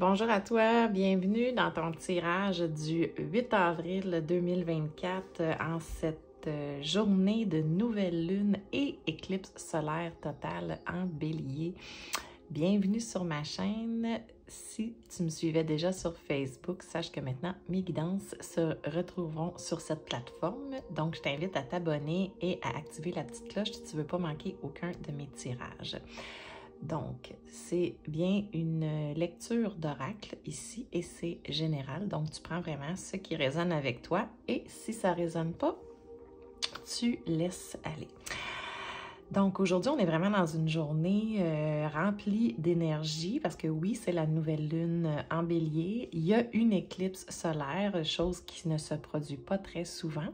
Bonjour à toi, bienvenue dans ton tirage du 8 avril 2024 en cette journée de nouvelle lune et éclipse solaire totale en bélier. Bienvenue sur ma chaîne. Si tu me suivais déjà sur Facebook, sache que maintenant mes guidances se retrouveront sur cette plateforme. Donc, je t'invite à t'abonner et à activer la petite cloche si tu ne veux pas manquer aucun de mes tirages. Donc, c'est bien une lecture d'oracle ici et c'est général. Donc, tu prends vraiment ce qui résonne avec toi et si ça ne résonne pas, tu laisses aller. Donc, aujourd'hui, on est vraiment dans une journée remplie d'énergie parce que oui, c'est la nouvelle lune en bélier. Il y a une éclipse solaire, chose qui ne se produit pas très souvent.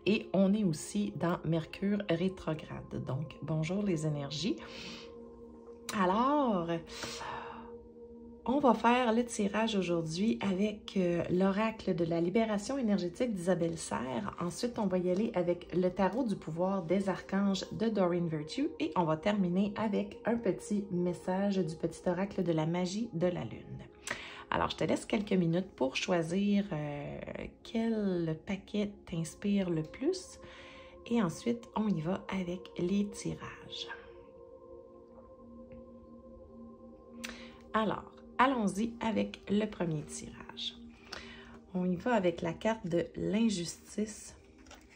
Et on est aussi dans Mercure rétrograde. Donc, bonjour les énergies. Alors, on va faire le tirage aujourd'hui avec l'oracle de la libération énergétique d'Isabelle Serre. Ensuite, on va y aller avec le tarot du pouvoir des archanges de Doreen Virtue. Et on va terminer avec un petit message du petit oracle de la magie de la lune. Alors, je te laisse quelques minutes pour choisir quel paquet t'inspire le plus. Et ensuite, on y va avec les tirages. Alors, allons-y avec le premier tirage. On y va avec la carte de l'injustice,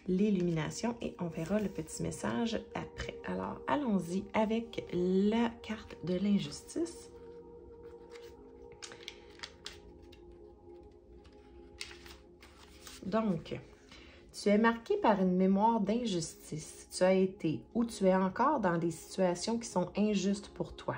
l'illumination et on verra le petit message après. Alors, allons-y avec la carte de l'injustice. Donc, tu es marqué par une mémoire d'injustice. Tu as été ou tu es encore dans des situations qui sont injustes pour toi.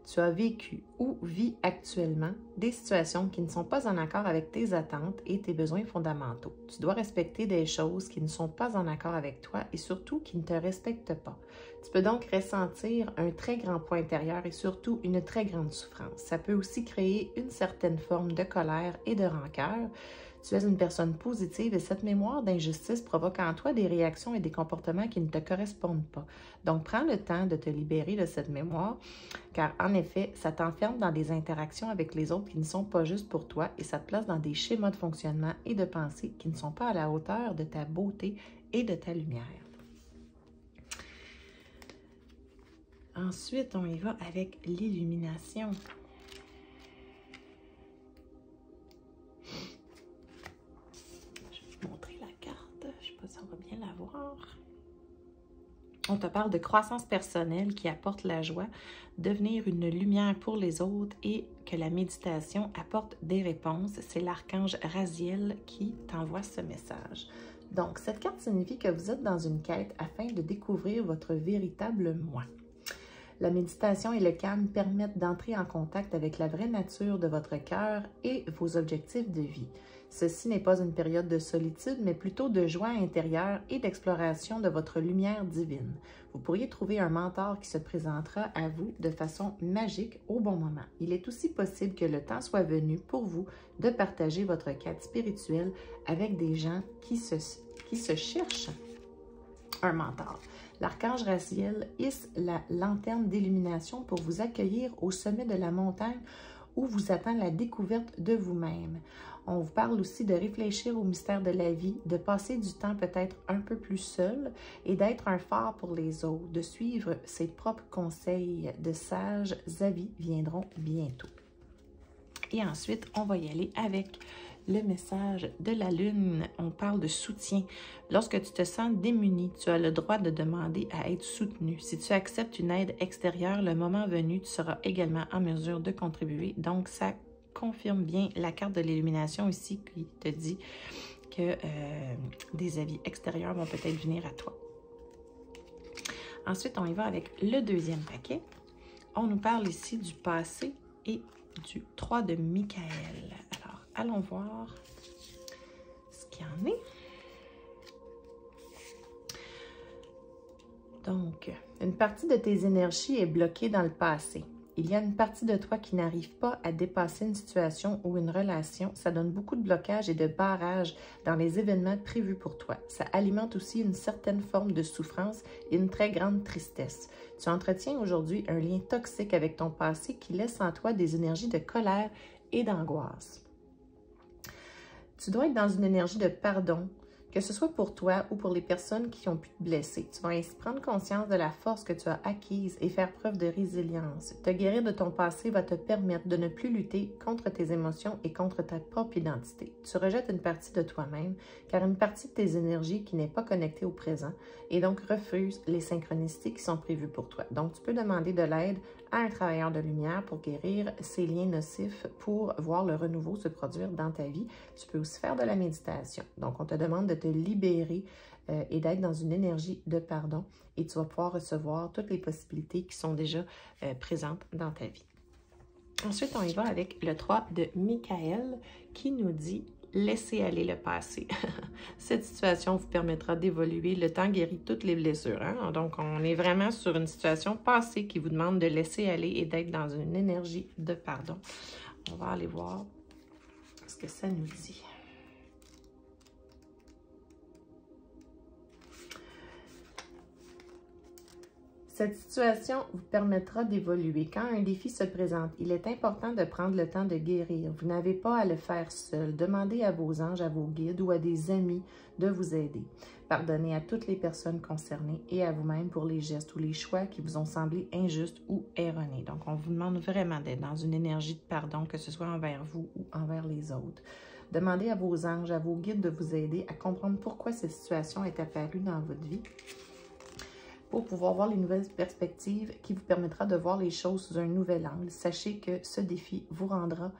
Tu as vécu ou vis actuellement des situations qui ne sont pas en accord avec tes attentes et tes besoins fondamentaux. Tu dois respecter des choses qui ne sont pas en accord avec toi et surtout qui ne te respectent pas. Tu peux donc ressentir un très grand poids intérieur et surtout une très grande souffrance. Ça peut aussi créer une certaine forme de colère et de rancœur. Tu es une personne positive et cette mémoire d'injustice provoque en toi des réactions et des comportements qui ne te correspondent pas. Donc, prends le temps de te libérer de cette mémoire, car en effet, ça t'enferme dans des interactions avec les autres qui ne sont pas justes pour toi et ça te place dans des schémas de fonctionnement et de pensée qui ne sont pas à la hauteur de ta beauté et de ta lumière. Ensuite, on y va avec l'illumination. Montrer la carte, je ne sais pas si on va bien la voir. On te parle de croissance personnelle qui apporte la joie, devenir une lumière pour les autres et que la méditation apporte des réponses. C'est l'archange Raziel qui t'envoie ce message. Donc, cette carte signifie que vous êtes dans une quête afin de découvrir votre véritable moi. La méditation et le calme permettent d'entrer en contact avec la vraie nature de votre cœur et vos objectifs de vie. Ceci n'est pas une période de solitude, mais plutôt de joie intérieure et d'exploration de votre lumière divine. Vous pourriez trouver un mentor qui se présentera à vous de façon magique au bon moment. Il est aussi possible que le temps soit venu pour vous de partager votre quête spirituelle avec des gens qui se cherchent un mentor. L'archange Raziel hisse la lanterne d'illumination pour vous accueillir au sommet de la montagne où vous attend la découverte de vous-même. On vous parle aussi de réfléchir au mystère de la vie, de passer du temps peut-être un peu plus seul et d'être un phare pour les autres, de suivre ses propres conseils. De sages avis viendront bientôt. Et ensuite, on va y aller avec le message de la lune. On parle de soutien. Lorsque tu te sens démuni, tu as le droit de demander à être soutenu. Si tu acceptes une aide extérieure, le moment venu, tu seras également en mesure de contribuer. Donc, ça confirme bien la carte de l'illumination ici qui te dit que des avis extérieurs vont peut-être venir à toi. Ensuite, on y va avec le deuxième paquet. On nous parle ici du passé et du 3 de Michael. Alors, allons voir ce qu'il y en est. Donc, une partie de tes énergies est bloquée dans le passé. Il y a une partie de toi qui n'arrive pas à dépasser une situation ou une relation. Ça donne beaucoup de blocages et de barrages dans les événements prévus pour toi. Ça alimente aussi une certaine forme de souffrance et une très grande tristesse. Tu entretiens aujourd'hui un lien toxique avec ton passé qui laisse en toi des énergies de colère et d'angoisse. Tu dois être dans une énergie de pardon, que ce soit pour toi ou pour les personnes qui ont pu te blesser. Tu vas ainsi prendre conscience de la force que tu as acquise et faire preuve de résilience. Te guérir de ton passé va te permettre de ne plus lutter contre tes émotions et contre ta propre identité. Tu rejettes une partie de toi-même, car une partie de tes énergies qui n'est pas connectée au présent et donc refuse les synchronicités qui sont prévues pour toi. Donc, tu peux demander de l'aide à un travailleur de lumière pour guérir ces liens nocifs, pour voir le renouveau se produire dans ta vie. Tu peux aussi faire de la méditation. Donc, on te demande de te libérer et d'être dans une énergie de pardon et tu vas pouvoir recevoir toutes les possibilités qui sont déjà présentes dans ta vie. Ensuite, on y va avec le 3 de Michael qui nous dit « Laissez aller le passé ». Cette situation vous permettra d'évoluer. Le temps guérit toutes les blessures. Hein? Donc, on est vraiment sur une situation passée qui vous demande de laisser aller et d'être dans une énergie de pardon. On va aller voir ce que ça nous dit. Cette situation vous permettra d'évoluer. Quand un défi se présente, il est important de prendre le temps de guérir. Vous n'avez pas à le faire seul. Demandez à vos anges, à vos guides ou à des amis de vous aider. Pardonnez à toutes les personnes concernées et à vous-même pour les gestes ou les choix qui vous ont semblé injustes ou erronés. Donc, on vous demande vraiment d'être dans une énergie de pardon, que ce soit envers vous ou envers les autres. Demandez à vos anges, à vos guides de vous aider à comprendre pourquoi cette situation est apparue dans votre vie, pour pouvoir voir les nouvelles perspectives qui vous permettra de voir les choses sous un nouvel angle. Sachez que ce défi vous rendra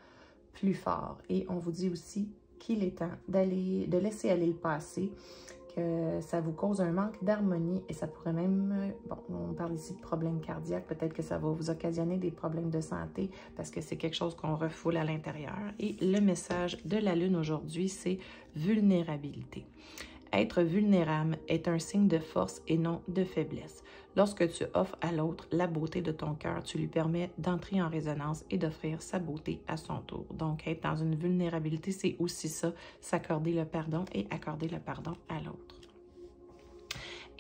plus fort. Et on vous dit aussi qu'il est temps de laisser aller le passé, que ça vous cause un manque d'harmonie et ça pourrait même, bon, on parle ici de problèmes cardiaques, peut-être que ça va vous occasionner des problèmes de santé parce que c'est quelque chose qu'on refoule à l'intérieur. Et le message de la Lune aujourd'hui, c'est vulnérabilité. Être vulnérable est un signe de force et non de faiblesse. Lorsque tu offres à l'autre la beauté de ton cœur, tu lui permets d'entrer en résonance et d'offrir sa beauté à son tour. Donc, être dans une vulnérabilité, c'est aussi ça, s'accorder le pardon et accorder le pardon à l'autre.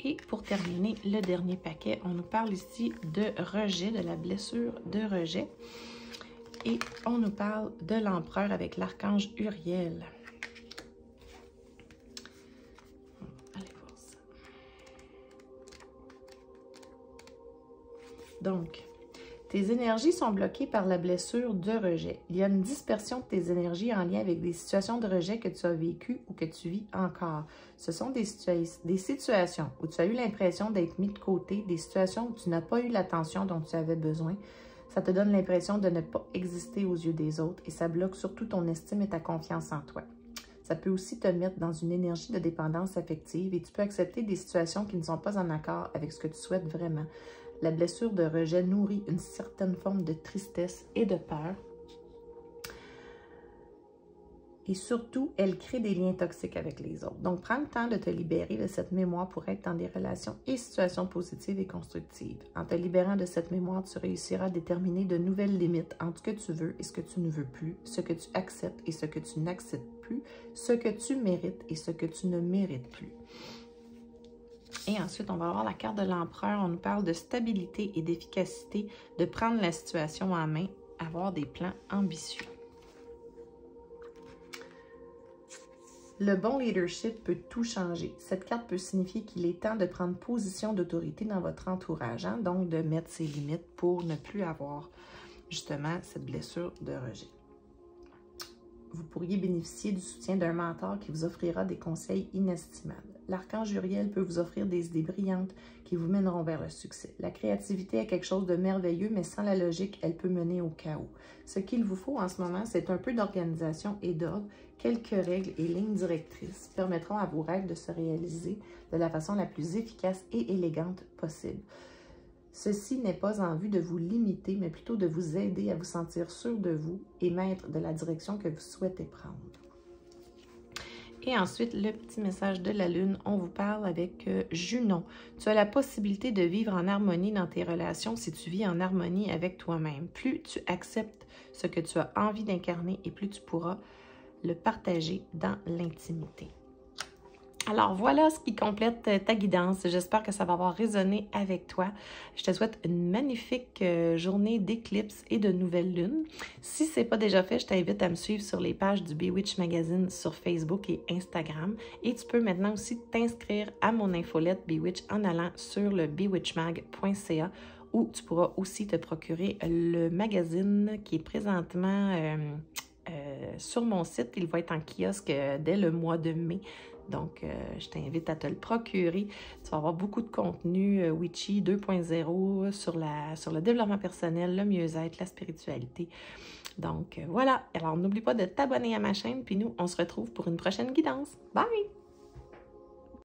Et pour terminer, le dernier paquet, on nous parle ici de rejet, de la blessure de rejet. Et on nous parle de l'empereur avec l'archange Uriel. Donc, tes énergies sont bloquées par la blessure de rejet. Il y a une dispersion de tes énergies en lien avec des situations de rejet que tu as vécues ou que tu vis encore. Ce sont des situations où tu as eu l'impression d'être mis de côté, des situations où tu n'as pas eu l'attention dont tu avais besoin. Ça te donne l'impression de ne pas exister aux yeux des autres et ça bloque surtout ton estime et ta confiance en toi. Ça peut aussi te mettre dans une énergie de dépendance affective et tu peux accepter des situations qui ne sont pas en accord avec ce que tu souhaites vraiment. La blessure de rejet nourrit une certaine forme de tristesse et de peur. Et surtout, elle crée des liens toxiques avec les autres. Donc, prends le temps de te libérer de cette mémoire pour être dans des relations et situations positives et constructives. En te libérant de cette mémoire, tu réussiras à déterminer de nouvelles limites entre ce que tu veux et ce que tu ne veux plus, ce que tu acceptes et ce que tu n'acceptes plus, ce que tu mérites et ce que tu ne mérites plus. Et ensuite, on va avoir la carte de l'empereur. On nous parle de stabilité et d'efficacité, de prendre la situation en main, avoir des plans ambitieux. Le bon leadership peut tout changer. Cette carte peut signifier qu'il est temps de prendre position d'autorité dans votre entourage, hein? Donc de mettre ses limites pour ne plus avoir justement cette blessure de rejet. Vous pourriez bénéficier du soutien d'un mentor qui vous offrira des conseils inestimables. L'archange Uriel peut vous offrir des idées brillantes qui vous mèneront vers le succès. La créativité est quelque chose de merveilleux, mais sans la logique, elle peut mener au chaos. Ce qu'il vous faut en ce moment, c'est un peu d'organisation et d'ordre. Quelques règles et lignes directrices permettront à vos rêves de se réaliser de la façon la plus efficace et élégante possible. Ceci n'est pas en vue de vous limiter, mais plutôt de vous aider à vous sentir sûr de vous et maître de la direction que vous souhaitez prendre. Et ensuite, le petit message de la Lune, on vous parle avec Junon. Tu as la possibilité de vivre en harmonie dans tes relations si tu vis en harmonie avec toi-même. Plus tu acceptes ce que tu as envie d'incarner et plus tu pourras le partager dans l'intimité. Alors voilà ce qui complète ta guidance. J'espère que ça va avoir résonné avec toi. Je te souhaite une magnifique journée d'éclipse et de nouvelle lune. Si ce n'est pas déjà fait, je t'invite à me suivre sur les pages du Bewitch Magazine sur Facebook et Instagram. Et tu peux maintenant aussi t'inscrire à mon infolette Bewitch en allant sur le bewitchmag.ca où tu pourras aussi te procurer le magazine qui est présentement sur mon site. Il va être en kiosque dès le mois de mai. Donc, je t'invite à te le procurer. Tu vas avoir beaucoup de contenu Witchy 2.0 sur le développement personnel, le mieux-être, la spiritualité. Donc, voilà. Alors, n'oublie pas de t'abonner à ma chaîne. Puis nous, on se retrouve pour une prochaine guidance. Bye!